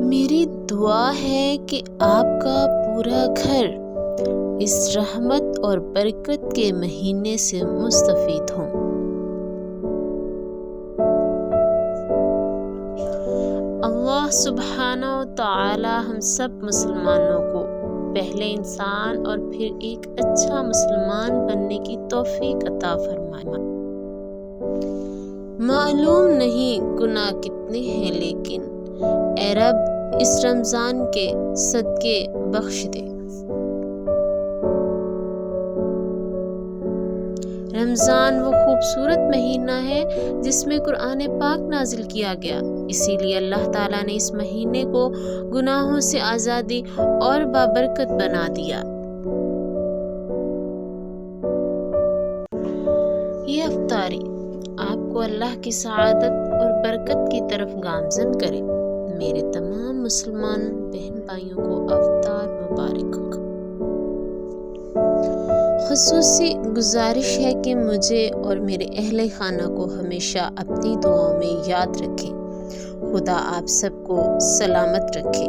میری دعا ہے کہ آپ کا پورا گھر اس رحمت اور برکت کے مہینے سے مستفید ہوں۔ اللہ سبحانہ و تعالی ہم سب مسلمانوں کو پہلے انسان اور پھر ایک اچھا مسلمان بننے کی توفیق عطا فرمائے۔ معلوم نہیں گناہ کتنے ہیں، لیکن اے رب اس رمضان کے صدقے بخش دے۔ رمضان وہ خوبصورت مہینہ ہے جس میں قرآن پاک نازل کیا گیا، اسی لیے اللہ تعالیٰ نے اس مہینے کو گناہوں سے آزادی اور بابرکت بنا دیا۔ یہ افطاری آپ کو اللہ کی سعادت اور برکت کی طرف گامزن کرے۔ میرے تمام مسلمان بہن بھائیوں کو افطار مبارک ہو۔ خصوصی گزارش ہے کہ مجھے اور میرے اہل خانہ کو ہمیشہ اپنی دعاؤں میں یاد رکھیں۔ خدا آپ سب کو سلامت رکھے۔